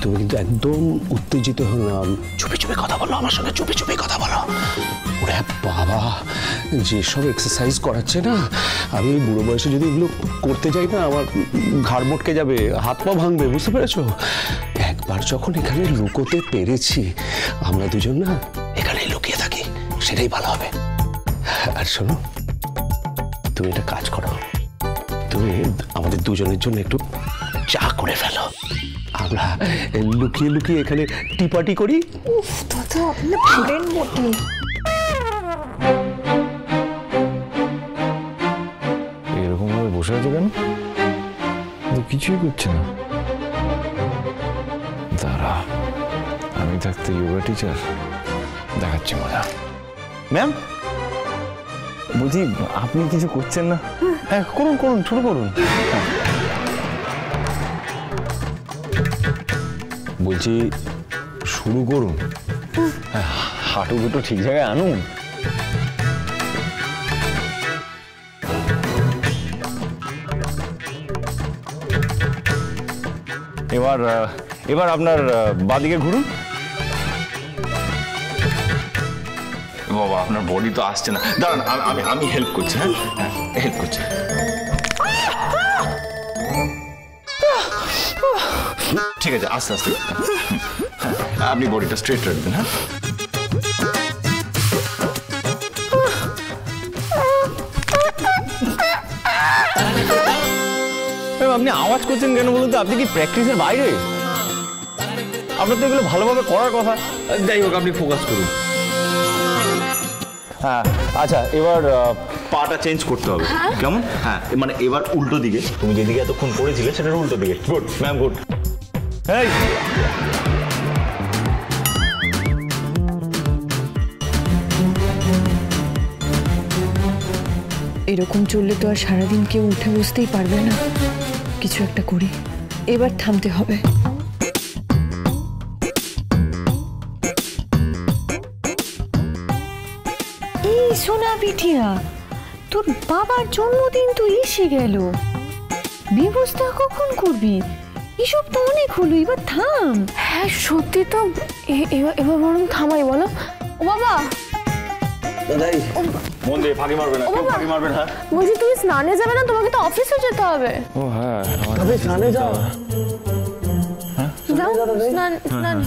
তুমি কিন্তু একদম উত্তেজিত হো না, চুপি চুপি কথা বলো আমার সঙ্গে, চুপি চুপি কথা বলো। ওরে বাবা, যেসব এক্সারসাইজ করাচ্ছে না, আমি বুড়ো বয়সে যদি এগুলো করতে যাই না, আমার ঘাড় মটকে যাবে, হাত পা ভাঙবে, বুঝতে পেরেছো? একবার যখন এখানে লুকোতে পেরেছি, আমরা দুজন না এখানে লুকিয়ে থাকি, সেটাই ভালো হবে। আর শোনো, তুমি একটা কাজ করো, তুমি আমাদের দুজনের জন্য একটু চা করে ফেলো, আমরা লুকিয়ে লুকিয়ে এখানে টি পার্টি করি। উফ দাদা, আপনি পারেন বটে। এরকম ভাবে বসে আছে কেন? কিছুই করছে না। দাঁড়া, আমি থাকতে যোগা টিচার দেখাচ্ছি মজা। ম্যাম, বলছি আপনি কিছু করছেন না? হ্যাঁ, করুন করুন, শুরু করুন। বলছি শুরু করুন। হাঁটু দুটো ঠিক জায়গায় আনুন। এবার এবার আপনার বাঁদিকে ঘুরুন। বাবা, আপনার বডি তো আসছে না, দাঁড়ান আমি হেল্প করছি। হ্যাঁ হেল্প করছি। ঠিক আছে, আস্তে আস্তে আপনি বডিটা স্ট্রেট রাখবেন। হ্যাঁ, আপনি আওয়াজ করছেন কেন বলুন তো? আপনি কি প্র্যাকটিসের বাইরে? আপনার তো এগুলো ভালোভাবে করার কথা। যাই হোক, আপনি ফোকাস করুন। হ্যাঁ, আচ্ছা, এবার পাটা চেঞ্জ করতে হবে। কেমন? হ্যাঁ, মানে এবার উল্টো দিকে। তুমি যেদিকে এতক্ষণ পড়েছিলে সেটার উল্টো দিকে। Good ma'am, good. এই এরকম চললে তো আর সারাদিন কেউ উঠে বসতেই পারবে না। কিছু একটা করি, এবার থামতে হবে। এই সোনা পিঠিয়া, তোর বাবার জন্মদিন তো এসে গেল, ব্যবস্থা কখন করবি? এসব তো অনেক হলো, এবার থাম। হ্যাঁ সত্যি তো, এবার বরং থামাই, বলো। ও বাবা, মন দিয়ে ফাঁকি মারবে না, কেউ ফাঁকি মারবে না। বলছি তুমি স্নানে যাবে না? তোমাকে তো অফিসে যেতে হবে। ও হ্যাঁ, তবে স্নানে যাও। স্নান।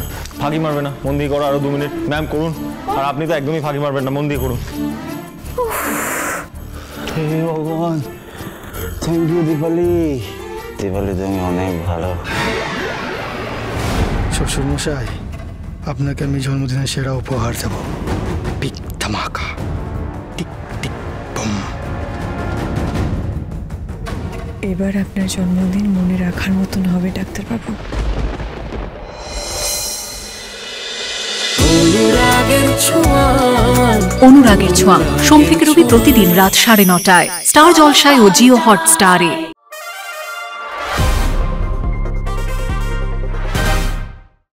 ফাঁকি মারবে না, মন দিয়ে করো। আরো 2 মিনিট ম্যাম করুন। আর আপনি তো একদমই ফাঁকি মারবেন না, মন দিয়ে করুন। হে ভগবান, থ্যাংক ইউ দীপালি। দীপালি, তুমি অনেক ভালো। শ্বশুরমশাই, আপনাকে আমি জন্মদিনের সেরা উপহার দেব। বিগ ধামাকা, টিক টিক বুম। এবার আপনার জন্মদিন মনে রাখার মতন হবে ডাক্তারবাবু। অনুরাগের ছোঁয়া, সোম থেকে রবি প্রতিদিন রাত 9:30টায় স্টার জলসায় ও জিও হটস্টারে।